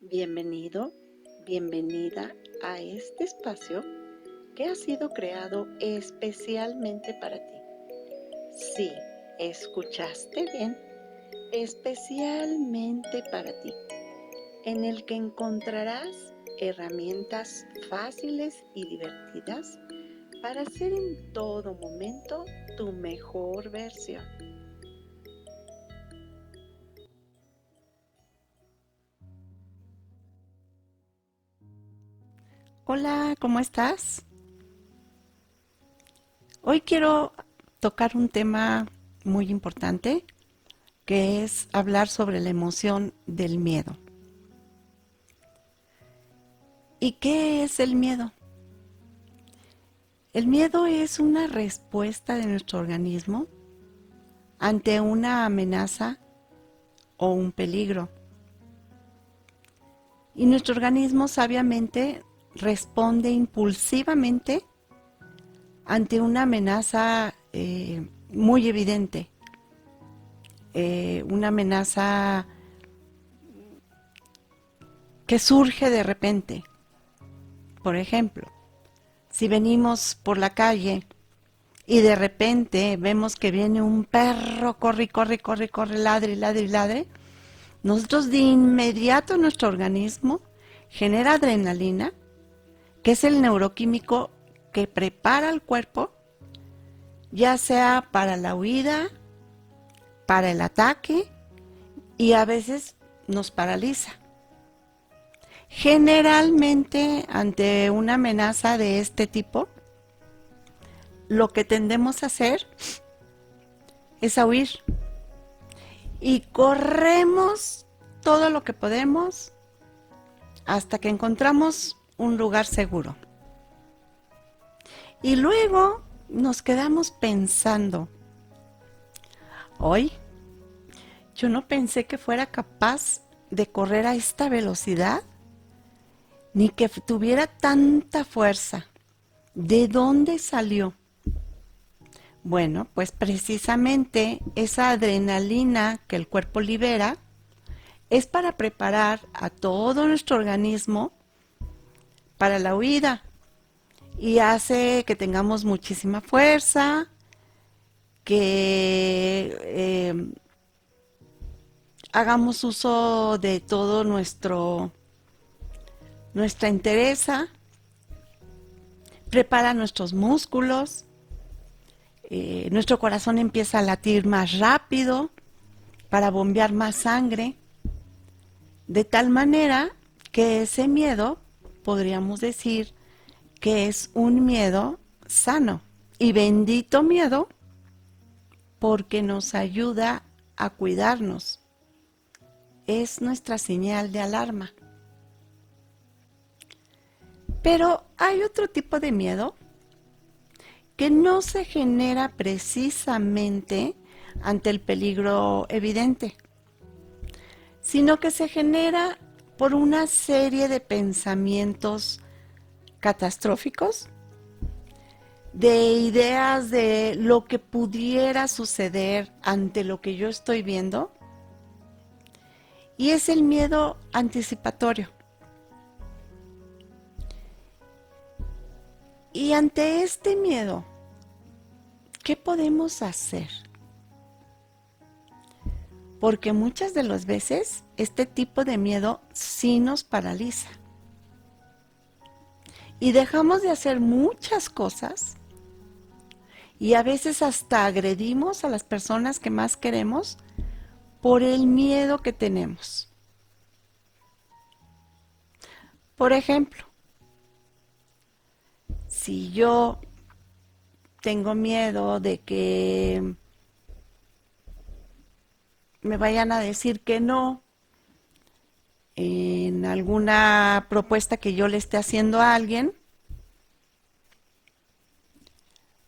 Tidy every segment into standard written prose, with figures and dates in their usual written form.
Bienvenido, bienvenida a este espacio que ha sido creado especialmente para ti. Sí, escuchaste bien, especialmente para ti, en el que encontrarás herramientas fáciles y divertidas para ser en todo momento tu mejor versión. Hola, ¿cómo estás? Hoy quiero tocar un tema muy importante, que es hablar sobre la emoción del miedo. ¿Y qué es el miedo? El miedo es una respuesta de nuestro organismo ante una amenaza o un peligro. Y nuestro organismo sabiamente responde impulsivamente ante una amenaza muy evidente, una amenaza que surge de repente. Por ejemplo, si venimos por la calle y de repente vemos que viene un perro, corre, corre, corre, corre, ladre, ladre, ladre, nosotros de inmediato nuestro organismo genera adrenalina, que es el neuroquímico que prepara al cuerpo, ya sea para la huida, para el ataque, y a veces nos paraliza. Generalmente, ante una amenaza de este tipo, lo que tendemos a hacer es a huir. Y corremos todo lo que podemos hasta que encontramos un lugar seguro. Y luego nos quedamos pensando, hoy yo no pensé que fuera capaz de correr a esta velocidad, ni que tuviera tanta fuerza. ¿De dónde salió? Bueno, pues precisamente esa adrenalina que el cuerpo libera es para preparar a todo nuestro organismo para la huida y hace que tengamos muchísima fuerza, que hagamos uso de todo nuestra entereza, prepara nuestros músculos, nuestro corazón empieza a latir más rápido para bombear más sangre, de tal manera que ese miedo, podríamos decir, que es un miedo sano. Y bendito miedo, porque nos ayuda a cuidarnos. Es nuestra señal de alarma. Pero hay otro tipo de miedo que no se genera precisamente ante el peligro evidente, sino que se genera por una serie de pensamientos catastróficos, de ideas de lo que pudiera suceder ante lo que yo estoy viendo, y es el miedo anticipatorio. Y ante este miedo, ¿qué podemos hacer? Porque muchas de las veces este tipo de miedo sí nos paraliza. Y dejamos de hacer muchas cosas y a veces hasta agredimos a las personas que más queremos por el miedo que tenemos. Por ejemplo, si yo tengo miedo de que me vayan a decir que no en alguna propuesta que yo le esté haciendo a alguien,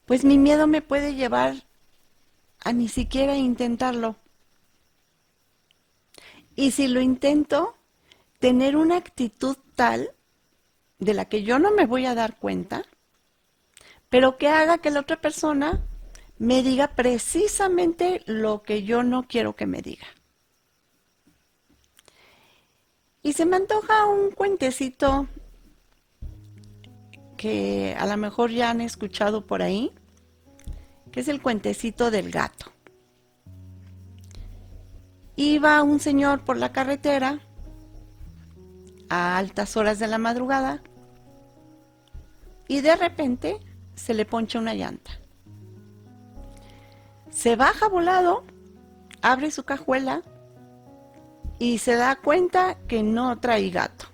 pues mi miedo me puede llevar a ni siquiera intentarlo. Y si lo intento, tener una actitud tal de la que yo no me voy a dar cuenta, pero que haga que la otra persona me diga precisamente lo que yo no quiero que me diga. Y se me antoja un cuentecito que a lo mejor ya han escuchado por ahí, que es el cuentecito del gato. Iba un señor por la carretera a altas horas de la madrugada y de repente se le poncha una llanta. Se baja volado, abre su cajuela y se da cuenta que no trae gato.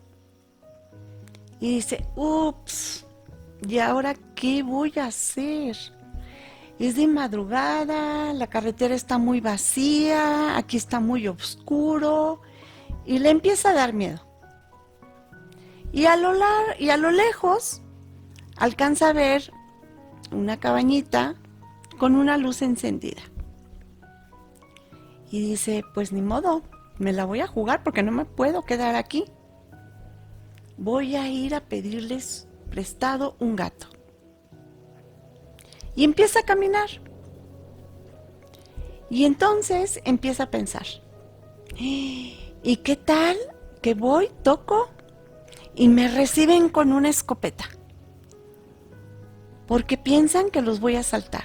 Y dice, ups, ¿y ahora qué voy a hacer? Es de madrugada, la carretera está muy vacía, aquí está muy oscuro y le empieza a dar miedo. Y a lo lejos alcanza a ver una cabañita con una luz encendida. Y dice, pues ni modo, me la voy a jugar porque no me puedo quedar aquí. Voy a ir a pedirles prestado un gato. Y empieza a caminar. Y entonces empieza a pensar, ¿y qué tal que voy, toco y me reciben con una escopeta? Porque piensan que los voy a asaltar.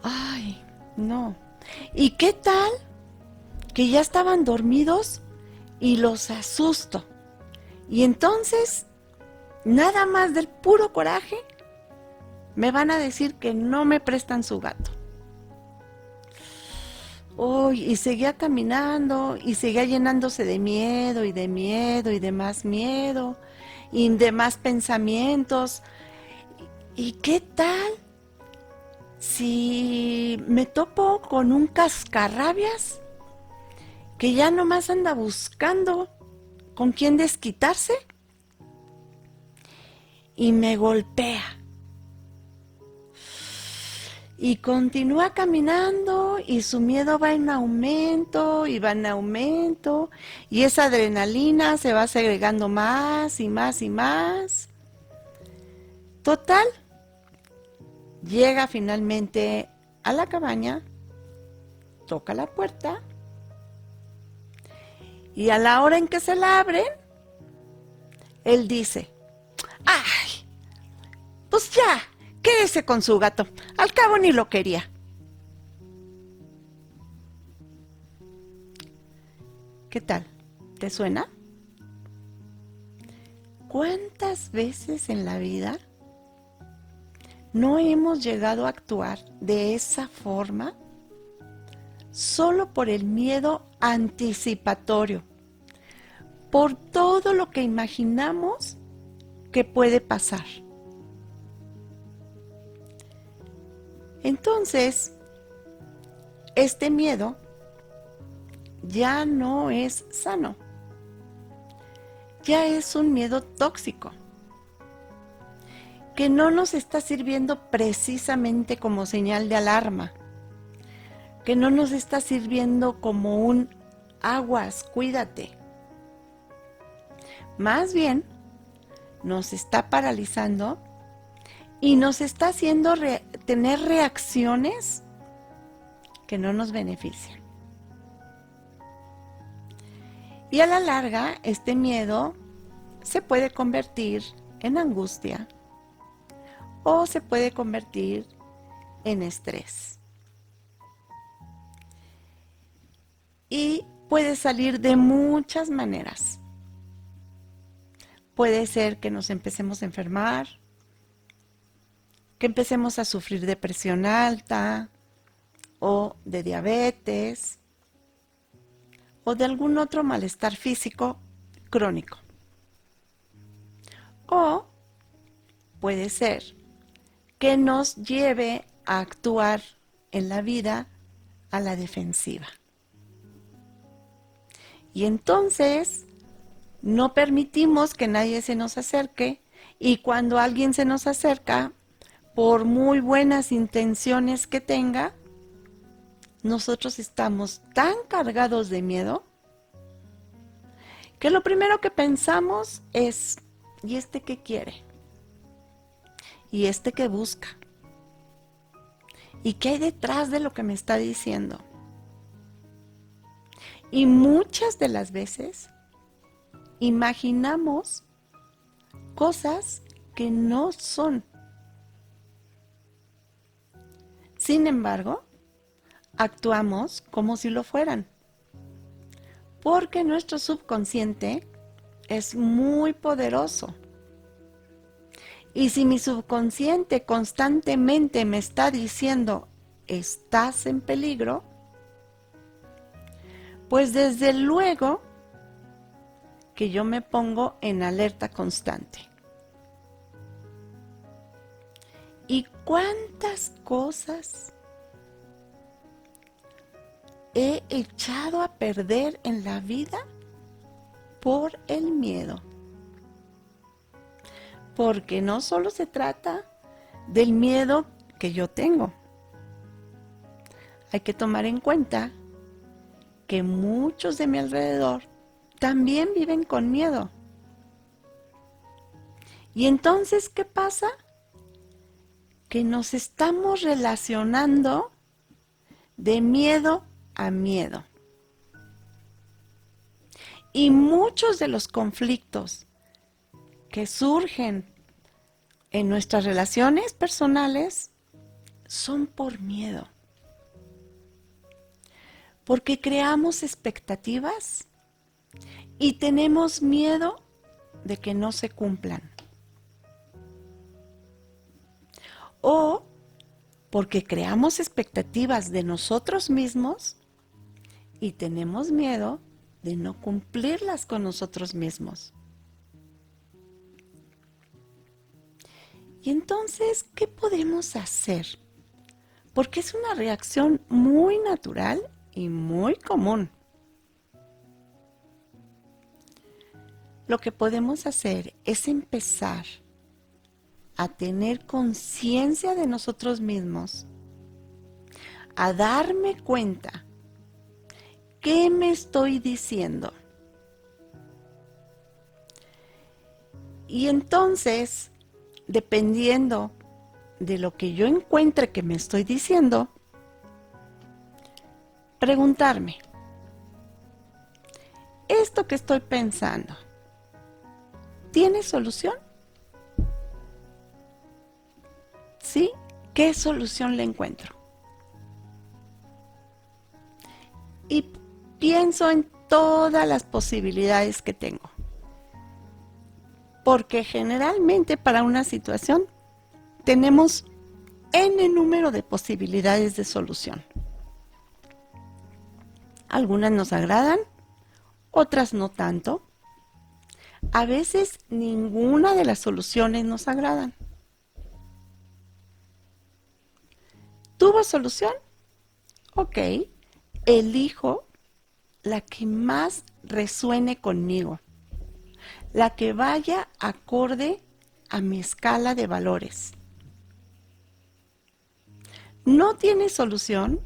Ay, no. ¿Y qué tal que ya estaban dormidos y los asusto? Y entonces, nada más del puro coraje, me van a decir que no me prestan su gato. Y seguía caminando y seguía llenándose de miedo y de miedo y de más miedo y de más pensamientos. ¿Y qué tal si me topo con un cascarrabias que ya nomás anda buscando con quién desquitarse y me golpea? Y continúa caminando y su miedo va en aumento y va en aumento y esa adrenalina se va segregando más y más y más. Total, llega finalmente a la cabaña, toca la puerta y a la hora en que se la abren, él dice, ¡ay! Pues ya, quédese con su gato, al cabo ni lo quería. ¿Qué tal? ¿Te suena? ¿Cuántas veces en la vida no hemos llegado a actuar de esa forma solo por el miedo anticipatorio, por todo lo que imaginamos que puede pasar? Entonces, este miedo ya no es sano, ya es un miedo tóxico, que no nos está sirviendo precisamente como señal de alarma, que no nos está sirviendo como un aguas, cuídate. Más bien, nos está paralizando y nos está haciendo tener reacciones que no nos benefician. Y a la larga, este miedo se puede convertir en angustia o se puede convertir en estrés. Y puede salir de muchas maneras. Puede ser que nos empecemos a enfermar, que empecemos a sufrir de presión alta o de diabetes o de algún otro malestar físico crónico. O puede ser que nos lleve a actuar en la vida a la defensiva. Y entonces no permitimos que nadie se nos acerque y cuando alguien se nos acerca, por muy buenas intenciones que tenga, nosotros estamos tan cargados de miedo que lo primero que pensamos es, ¿y este qué quiere? ¿Y este qué busca? ¿Y qué hay detrás de lo que me está diciendo? Y muchas de las veces imaginamos cosas que no son. Sin embargo, actuamos como si lo fueran, porque nuestro subconsciente es muy poderoso. Y si mi subconsciente constantemente me está diciendo, estás en peligro, pues desde luego que yo me pongo en alerta constante. ¿Y cuántas cosas he echado a perder en la vida por el miedo? Porque no solo se trata del miedo que yo tengo. Hay que tomar en cuenta que muchos de mi alrededor también viven con miedo. Y entonces, ¿qué pasa? Que nos estamos relacionando de miedo a miedo. Y muchos de los conflictos que surgen en nuestras relaciones personales son por miedo. Porque creamos expectativas y tenemos miedo de que no se cumplan. O porque creamos expectativas de nosotros mismos y tenemos miedo de no cumplirlas con nosotros mismos. Y entonces, ¿qué podemos hacer? Porque es una reacción muy natural y muy común. Lo que podemos hacer es empezar a tener conciencia de nosotros mismos, a darme cuenta qué me estoy diciendo. Y entonces, dependiendo de lo que yo encuentre que me estoy diciendo, preguntarme, ¿esto que estoy pensando tiene solución? ¿Sí? ¿Qué solución le encuentro? Y pienso en todas las posibilidades que tengo. Porque generalmente para una situación tenemos n número de posibilidades de solución. Algunas nos agradan, otras no tanto. A veces ninguna de las soluciones nos agradan. ¿Tuvo solución? Ok, elijo la que más resuene conmigo, la que vaya acorde a mi escala de valores. ¿No tiene solución?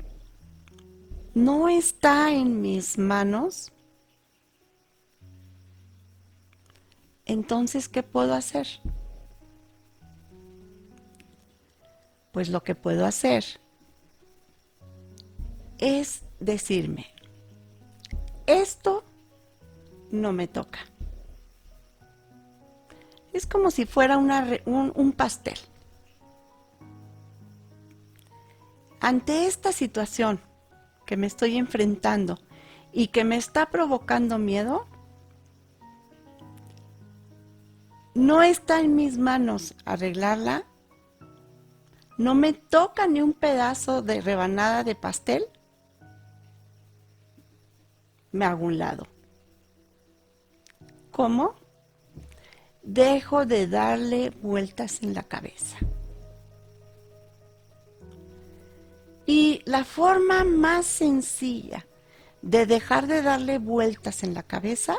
¿No está en mis manos? Entonces, ¿qué puedo hacer? Pues lo que puedo hacer es decirme, esto no me toca. Es como si fuera un pastel. Ante esta situación que me estoy enfrentando y que me está provocando miedo, no está en mis manos arreglarla, no me toca ni un pedazo de rebanada de pastel, me hago un lado. ¿Cómo? Dejo de darle vueltas en la cabeza. Y la forma más sencilla de dejar de darle vueltas en la cabeza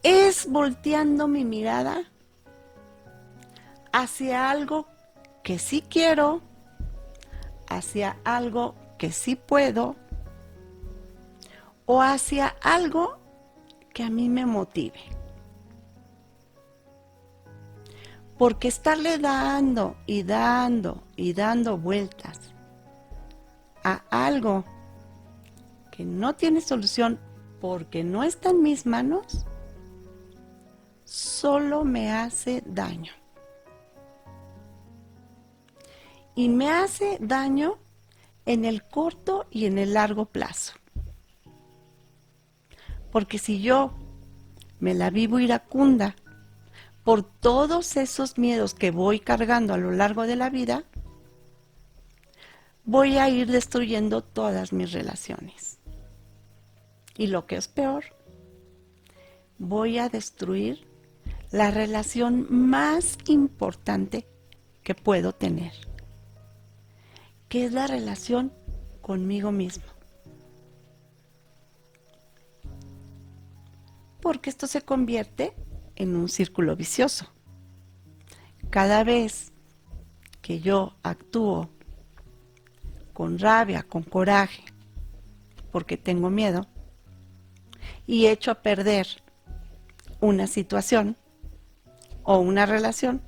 es volteando mi mirada hacia algo que sí quiero, hacia algo que sí puedo, o hacia algo que a mí me motive. Porque estarle dando y dando y dando vueltas a algo que no tiene solución porque no está en mis manos, solo me hace daño. Y me hace daño en el corto y en el largo plazo. Porque si yo me la vivo iracunda por todos esos miedos que voy cargando a lo largo de la vida, voy a ir destruyendo todas mis relaciones. Y lo que es peor, voy a destruir la relación más importante que puedo tener, que es la relación conmigo mismo. Porque esto se convierte en un círculo vicioso. Cada vez que yo actúo con rabia, con coraje, porque tengo miedo, y echo a perder una situación o una relación,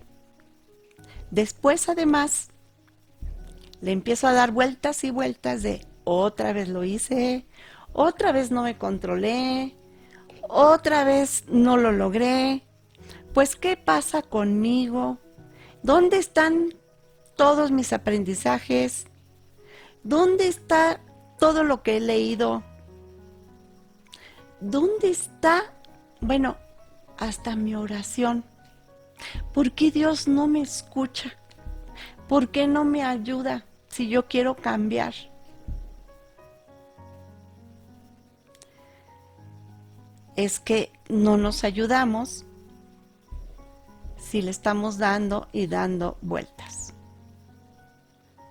después además le empiezo a dar vueltas y vueltas de otra vez lo hice, otra vez no me controlé, otra vez no lo logré. Pues, ¿qué pasa conmigo? ¿Dónde están todos mis aprendizajes? ¿Dónde está todo lo que he leído? ¿Dónde está, bueno, hasta mi oración? ¿Por qué Dios no me escucha? ¿Por qué no me ayuda si yo quiero cambiar? Es que no nos ayudamos si le estamos dando y dando vueltas.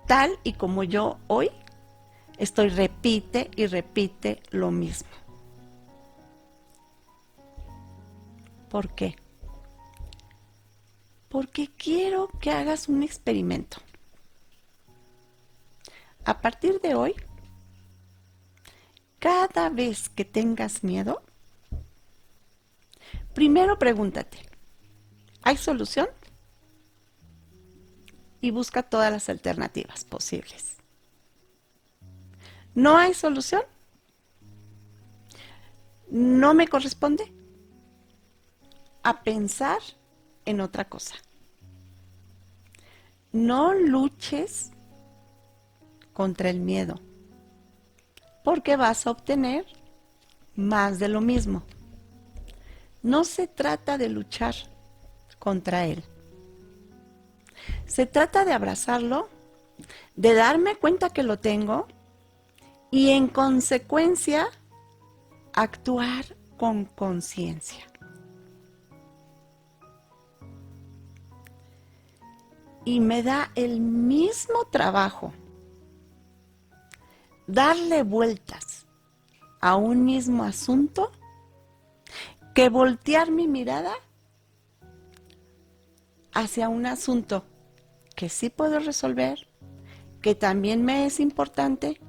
Tal y como yo hoy estoy repite y repite lo mismo. ¿Por qué? Porque quiero que hagas un experimento. A partir de hoy, cada vez que tengas miedo, primero pregúntate, ¿hay solución? Y busca todas las alternativas posibles. ¿No hay solución? ¿No me corresponde? A pensar en otra cosa. No luches contra el miedo, porque vas a obtener más de lo mismo. No se trata de luchar contra él. Se trata de abrazarlo, de darme cuenta que lo tengo y en consecuencia actuar con conciencia. Y me da el mismo trabajo darle vueltas a un mismo asunto que voltear mi mirada hacia un asunto que sí puedo resolver, que también me es importante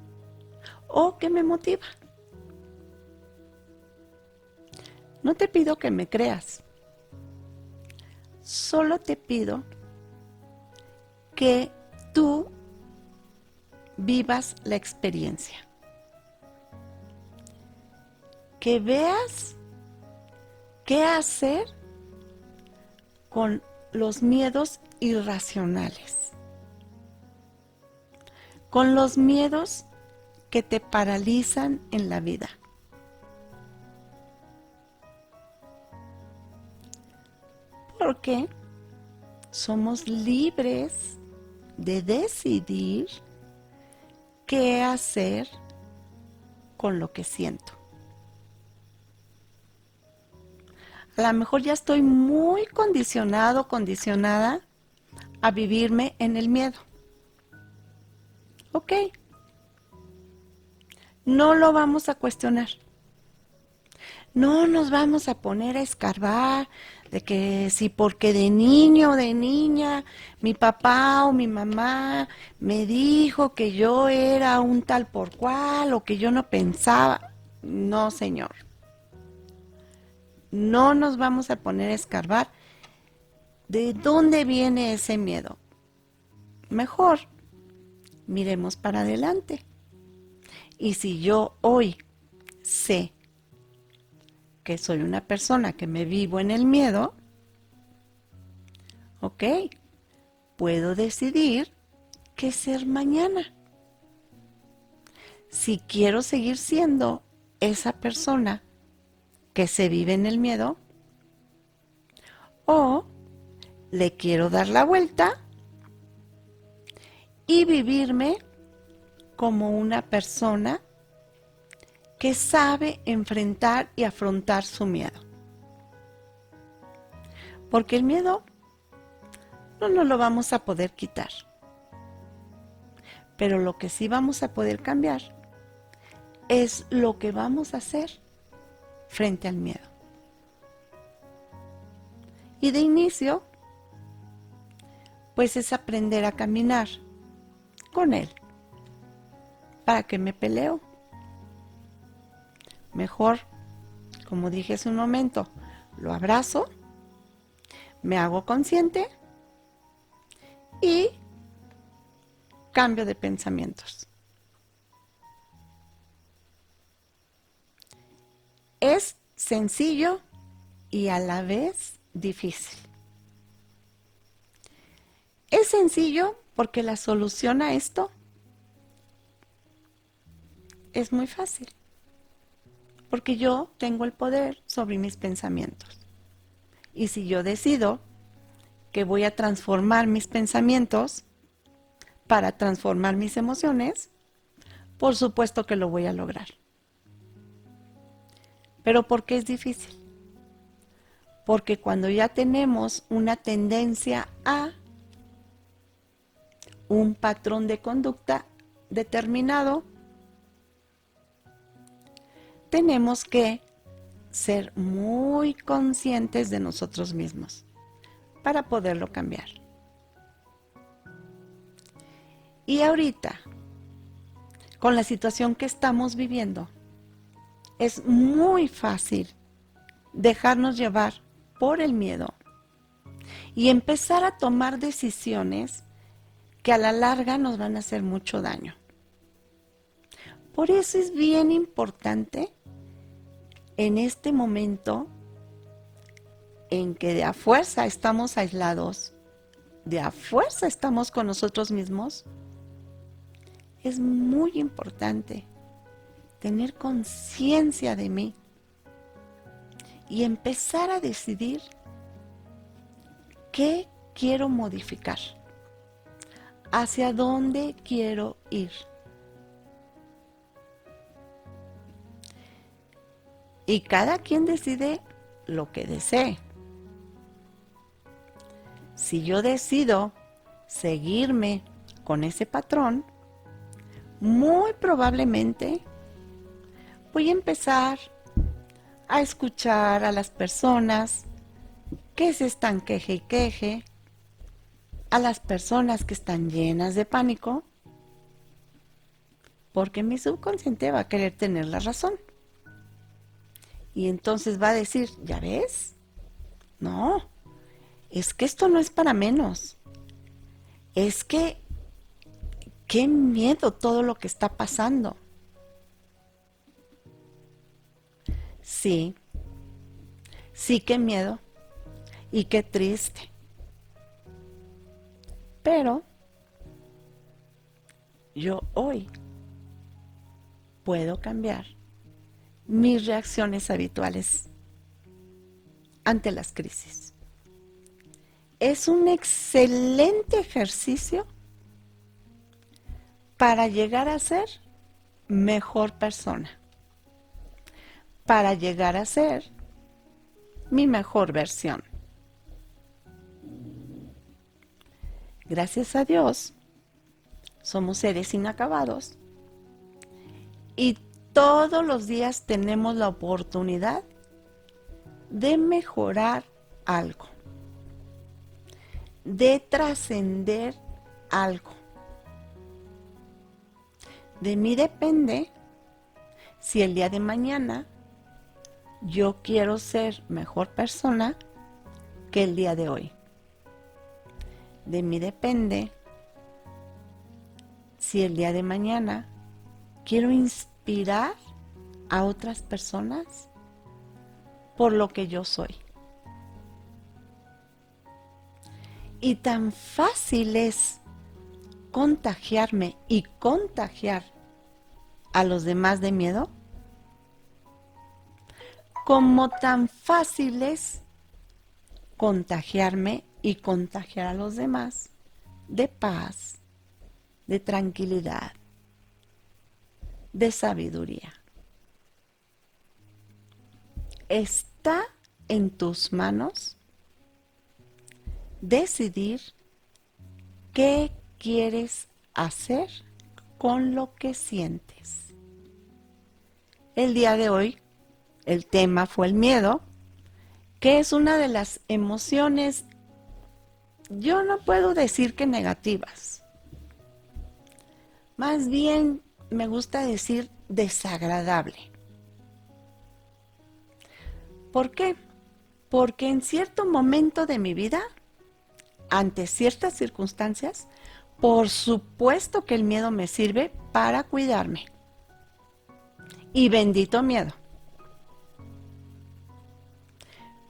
o que me motiva. No te pido que me creas, solo te pido que tú vivas la experiencia, que veas qué hacer con los miedos irracionales, con los miedos que te paralizan en la vida. Porque somos libres de decidir qué hacer con lo que siento. A lo mejor ya estoy muy condicionado, condicionada a vivirme en el miedo. Ok. No lo vamos a cuestionar. No nos vamos a poner a escarbar de que si porque de niño o de niña mi papá o mi mamá me dijo que yo era un tal por cual o que yo no pensaba. No, señor. No nos vamos a poner a escarbar de dónde viene ese miedo. Mejor miremos para adelante. Y si yo hoy sé que soy una persona que me vivo en el miedo, ok, puedo decidir qué ser mañana. Si quiero seguir siendo esa persona que se vive en el miedo, o le quiero dar la vuelta y vivirme como una persona que sabe enfrentar y afrontar su miedo. Porque el miedo no nos lo vamos a poder quitar. Pero lo que sí vamos a poder cambiar es lo que vamos a hacer frente al miedo. Y de inicio, pues es aprender a caminar con él. ¿Para qué me peleo? Mejor, como dije hace un momento, lo abrazo, me hago consciente y cambio de pensamientos. Es sencillo y a la vez difícil. Es sencillo porque la solución a esto es muy fácil. Porque yo tengo el poder sobre mis pensamientos. Y si yo decido que voy a transformar mis pensamientos para transformar mis emociones, por supuesto que lo voy a lograr. ¿Pero por qué es difícil? Porque cuando ya tenemos una tendencia a un patrón de conducta determinado, tenemos que ser muy conscientes de nosotros mismos para poderlo cambiar. Y ahorita, con la situación que estamos viviendo, es muy fácil dejarnos llevar por el miedo y empezar a tomar decisiones que a la larga nos van a hacer mucho daño. Por eso es bien importante en este momento en que de a fuerza estamos aislados, de a fuerza estamos con nosotros mismos, es muy importante tener conciencia de mí y empezar a decidir qué quiero modificar, hacia dónde quiero ir. Y cada quien decide lo que desee. Si yo decido seguirme con ese patrón, muy probablemente voy a empezar a escuchar a las personas que se están queje y queje, a las personas que están llenas de pánico, porque mi subconsciente va a querer tener la razón. Y entonces va a decir, ¿ya ves? No, es que esto no es para menos. Es que, qué miedo todo lo que está pasando. Sí, sí, qué miedo y qué triste. Pero yo hoy puedo cambiar mis reacciones habituales ante las crisis. Es un excelente ejercicio para llegar a ser mejor persona, para llegar a ser mi mejor versión. Gracias a Dios, somos seres inacabados y todos los días tenemos la oportunidad de mejorar algo, de trascender algo. De mí depende si el día de mañana yo quiero ser mejor persona que el día de hoy. De mí depende si el día de mañana quiero inspirar a otras personas por lo que yo soy. Y tan fácil es contagiarme y contagiar a los demás de miedo, como tan fácil es contagiarme y contagiar a los demás de paz, de tranquilidad, de sabiduría. Está en tus manos decidir qué quieres hacer con lo que sientes. El día de hoy, el tema fue el miedo, que es una de las emociones, yo no puedo decir que negativas, más bien me gusta decir desagradable. ¿Por qué? Porque en cierto momento de mi vida, ante ciertas circunstancias, por supuesto que el miedo me sirve para cuidarme. Y bendito miedo.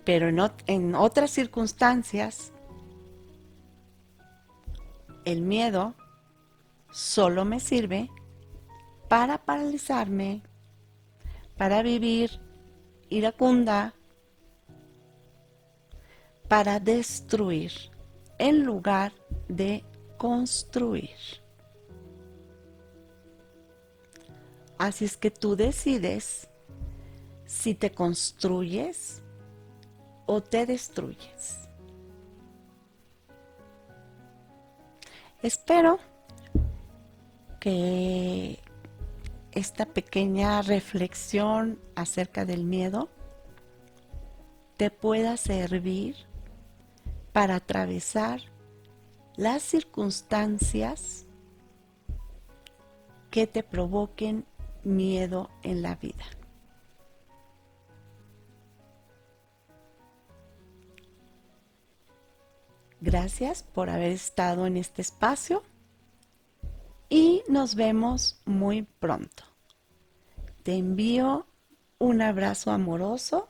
Pero en otras circunstancias, el miedo solo me sirve para paralizarme, para vivir iracunda, para destruir en lugar de construir. Así es que tú decides si te construyes o te destruyes. Espero que esta pequeña reflexión acerca del miedo te pueda servir para atravesar las circunstancias que te provoquen miedo en la vida. Gracias por haber estado en este espacio y nos vemos muy pronto. Te envío un abrazo amoroso